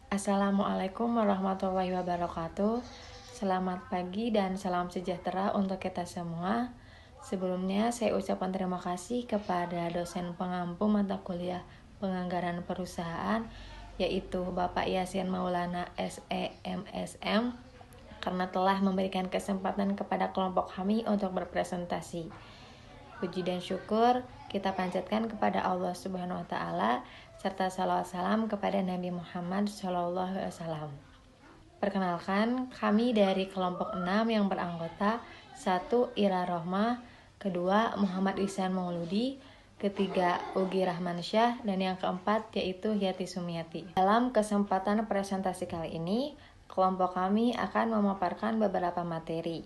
Assalamualaikum warahmatullahi wabarakatuh. Selamat pagi dan salam sejahtera untuk kita semua. Sebelumnya saya ucapkan terima kasih kepada dosen pengampu mata kuliah penganggaran perusahaan, yaitu Bapak Yasin Maulana SEMSM, karena telah memberikan kesempatan kepada kelompok kami untuk berpresentasi. Puji dan syukur kita panjatkan kepada Allah Subhanahu wa taala serta salawat salam kepada Nabi Muhammad SAW. Perkenalkan, kami dari kelompok 6 yang beranggota 1. Ira Rohmah, kedua Muhammad Ihsan Mauludi, ketiga Ugi Rahmansyah, dan yang keempat yaitu Yati Sumiati. Dalam kesempatan presentasi kali ini, kelompok kami akan memaparkan beberapa materi.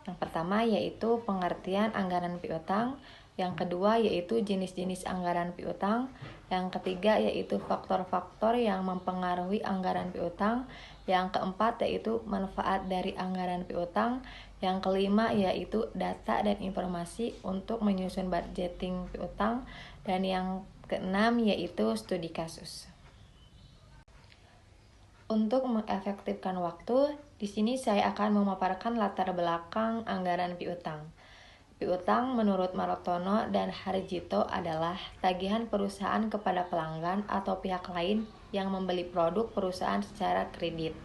Yang pertama yaitu pengertian anggaran piutang, yang kedua yaitu jenis-jenis anggaran piutang, yang ketiga yaitu faktor-faktor yang mempengaruhi anggaran piutang, yang keempat yaitu manfaat dari anggaran piutang, yang kelima yaitu data dan informasi untuk menyusun budgeting piutang, dan yang keenam yaitu studi kasus. Untuk mengefektifkan waktu, di sini saya akan memaparkan latar belakang anggaran piutang. Piutang menurut Marotono dan Harjito adalah tagihan perusahaan kepada pelanggan atau pihak lain yang membeli produk perusahaan secara kredit.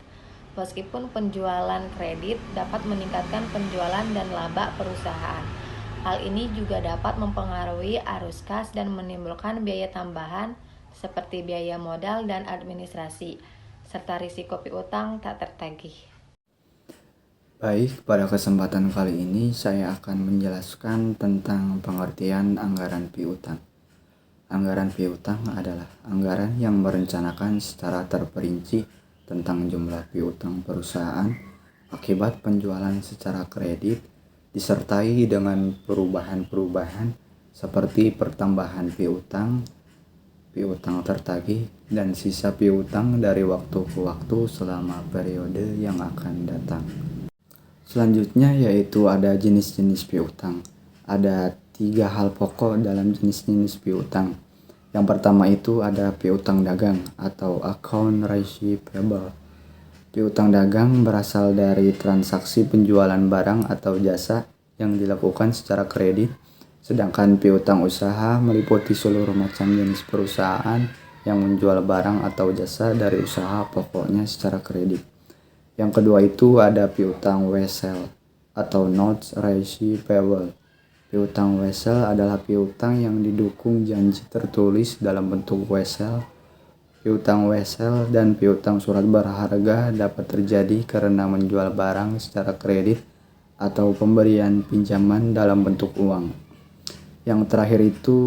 Meskipun penjualan kredit dapat meningkatkan penjualan dan laba perusahaan, hal ini juga dapat mempengaruhi arus kas dan menimbulkan biaya tambahan seperti biaya modal dan administrasi, serta risiko piutang tak tertagih. Baik, pada kesempatan kali ini saya akan menjelaskan tentang pengertian anggaran piutang. Anggaran piutang adalah anggaran yang merencanakan secara terperinci tentang jumlah piutang perusahaan akibat penjualan secara kredit, disertai dengan perubahan-perubahan seperti pertambahan piutang, piutang tertagih, dan sisa piutang dari waktu ke waktu selama periode yang akan datang. Selanjutnya yaitu ada jenis-jenis piutang. Ada 3 hal pokok dalam jenis-jenis piutang. Yang pertama itu ada piutang dagang atau account receivable. Piutang dagang berasal dari transaksi penjualan barang atau jasa yang dilakukan secara kredit, sedangkan piutang usaha meliputi seluruh macam jenis perusahaan yang menjual barang atau jasa dari usaha pokoknya secara kredit. Yang kedua itu ada piutang wesel atau notes receivable. Piutang wesel adalah piutang yang didukung janji tertulis dalam bentuk wesel. Piutang wesel dan piutang surat berharga dapat terjadi karena menjual barang secara kredit atau pemberian pinjaman dalam bentuk uang. Yang terakhir itu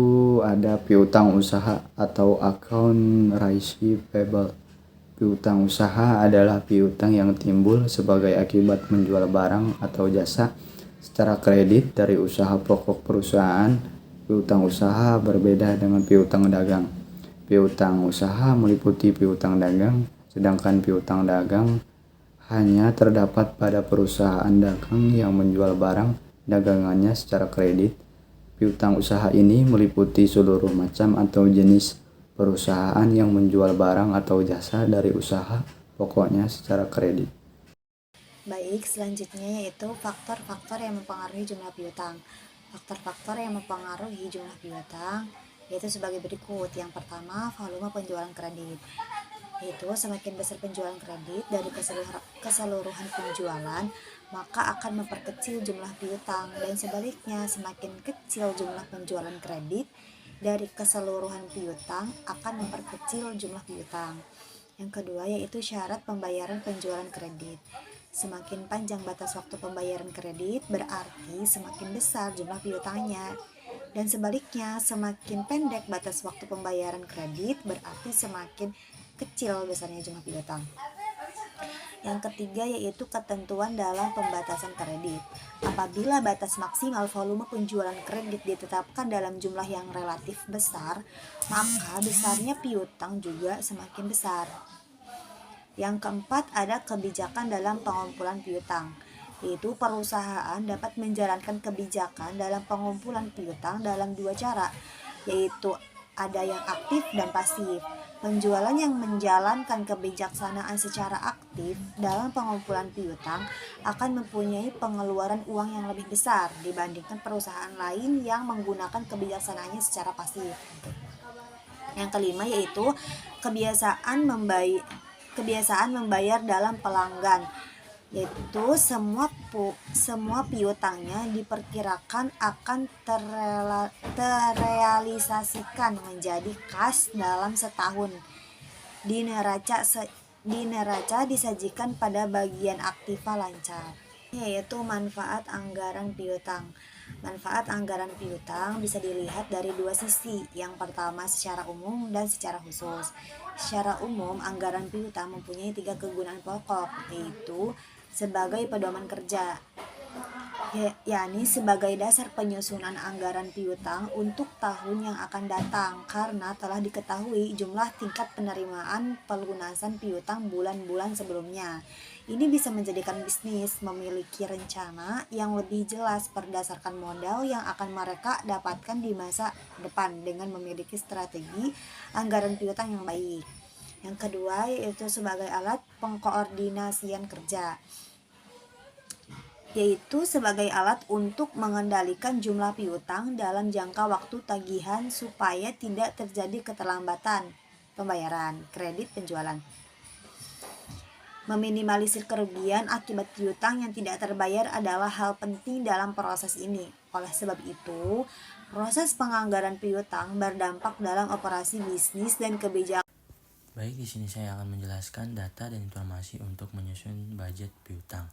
ada piutang usaha atau account receivable. Piutang usaha adalah piutang yang timbul sebagai akibat menjual barang atau jasa secara kredit dari usaha pokok perusahaan. Piutang usaha berbeda dengan piutang dagang. Piutang usaha meliputi piutang dagang, sedangkan piutang dagang hanya terdapat pada perusahaan dagang yang menjual barang dagangannya secara kredit. Piutang usaha ini meliputi seluruh macam atau jenis perusahaan yang menjual barang atau jasa dari usaha pokoknya secara kredit. Baik, selanjutnya yaitu faktor-faktor yang mempengaruhi jumlah piutang. Faktor-faktor yang mempengaruhi jumlah piutang yaitu sebagai berikut. Yang pertama, volume penjualan kredit. Yaitu semakin besar penjualan kredit dari keseluruhan penjualan, maka akan memperkecil jumlah piutang, dan sebaliknya semakin kecil jumlah penjualan kredit dari keseluruhan piutang akan memperkecil jumlah piutang. Yang kedua yaitu syarat pembayaran penjualan kredit. Semakin panjang batas waktu pembayaran kredit berarti semakin besar jumlah piutangnya. Dan sebaliknya, semakin pendek batas waktu pembayaran kredit berarti semakin kecil besarnya jumlah piutang. Yang ketiga yaitu ketentuan dalam pembatasan kredit. Apabila batas maksimal volume penjualan kredit ditetapkan dalam jumlah yang relatif besar, maka besarnya piutang juga semakin besar. Yang keempat ada kebijakan dalam pengumpulan piutang, yaitu perusahaan dapat menjalankan kebijakan dalam pengumpulan piutang dalam 2 cara, yaitu ada yang aktif dan pasif. Penjualan yang menjalankan kebijaksanaan secara aktif dalam pengumpulan piutang akan mempunyai pengeluaran uang yang lebih besar dibandingkan perusahaan lain yang menggunakan kebijaksanaannya secara pasif. Yang kelima yaitu kebiasaan membayar dalam pelanggan, yaitu semua piutangnya diperkirakan akan terrealisasikan menjadi kas dalam setahun. Di neraca disajikan pada bagian aktiva lancar, yaitu manfaat anggaran piutang. Manfaat anggaran piutang bisa dilihat dari dua sisi. Yang pertama secara umum dan secara khusus. Secara umum, anggaran piutang mempunyai 3 kegunaan pokok, yaitu sebagai pedoman kerja, yakni sebagai dasar penyusunan anggaran piutang untuk tahun yang akan datang, karena telah diketahui jumlah tingkat penerimaan pelunasan piutang bulan-bulan sebelumnya. Ini bisa menjadikan bisnis memiliki rencana yang lebih jelas berdasarkan modal yang akan mereka dapatkan di masa depan dengan memiliki strategi anggaran piutang yang baik. Yang kedua yaitu sebagai alat pengkoordinasian kerja, yaitu sebagai alat untuk mengendalikan jumlah piutang dalam jangka waktu tagihan supaya tidak terjadi keterlambatan pembayaran kredit penjualan. Meminimalisir kerugian akibat piutang yang tidak terbayar adalah hal penting dalam proses ini. Oleh sebab itu, proses penganggaran piutang berdampak dalam operasi bisnis dan kebijakan. Baik, di sini saya akan menjelaskan data dan informasi untuk menyusun budget piutang.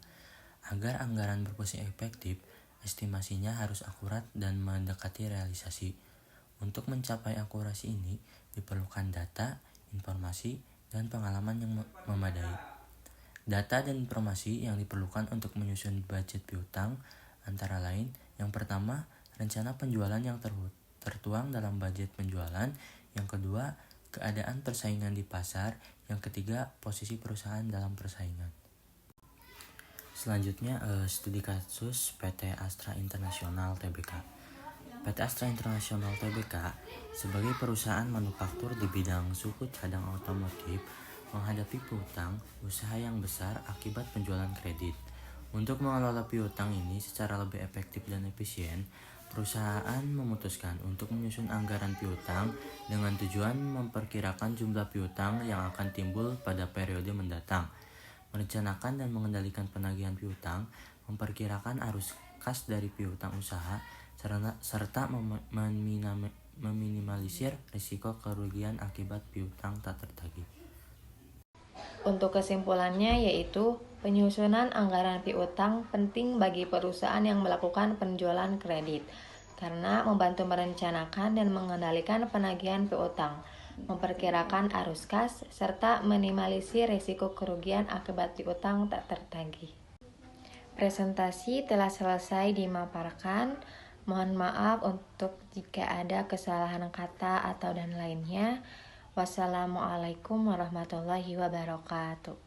Agar anggaran berfungsi efektif, estimasinya harus akurat dan mendekati realisasi. Untuk mencapai akurasi ini, diperlukan data, informasi, dan pengalaman yang memadai. Data dan informasi yang diperlukan untuk menyusun budget piutang antara lain, yang pertama, rencana penjualan yang tertuang dalam budget penjualan. Yang kedua, keadaan persaingan di pasar. Yang ketiga, posisi perusahaan dalam persaingan. Selanjutnya, studi kasus PT Astra International Tbk. PT Astra International Tbk sebagai perusahaan manufaktur di bidang suku cadang otomotif menghadapi piutang usaha yang besar akibat penjualan kredit. Untuk mengelola piutang ini secara lebih efektif dan efisien, perusahaan memutuskan untuk menyusun anggaran piutang dengan tujuan memperkirakan jumlah piutang yang akan timbul pada periode mendatang, merencanakan dan mengendalikan penagihan piutang, memperkirakan arus kas dari piutang usaha, serta meminimalisir risiko kerugian akibat piutang tak tertagih. Untuk kesimpulannya yaitu penyusunan anggaran piutang penting bagi perusahaan yang melakukan penjualan kredit karena membantu merencanakan dan mengendalikan penagihan piutang, memperkirakan arus kas, serta minimalisir risiko kerugian akibat piutang tak tertagih. Presentasi telah selesai dimaparkan. Mohon maaf untuk jika ada kesalahan kata atau dan lainnya. Wassalamualaikum warahmatullahi wabarakatuh.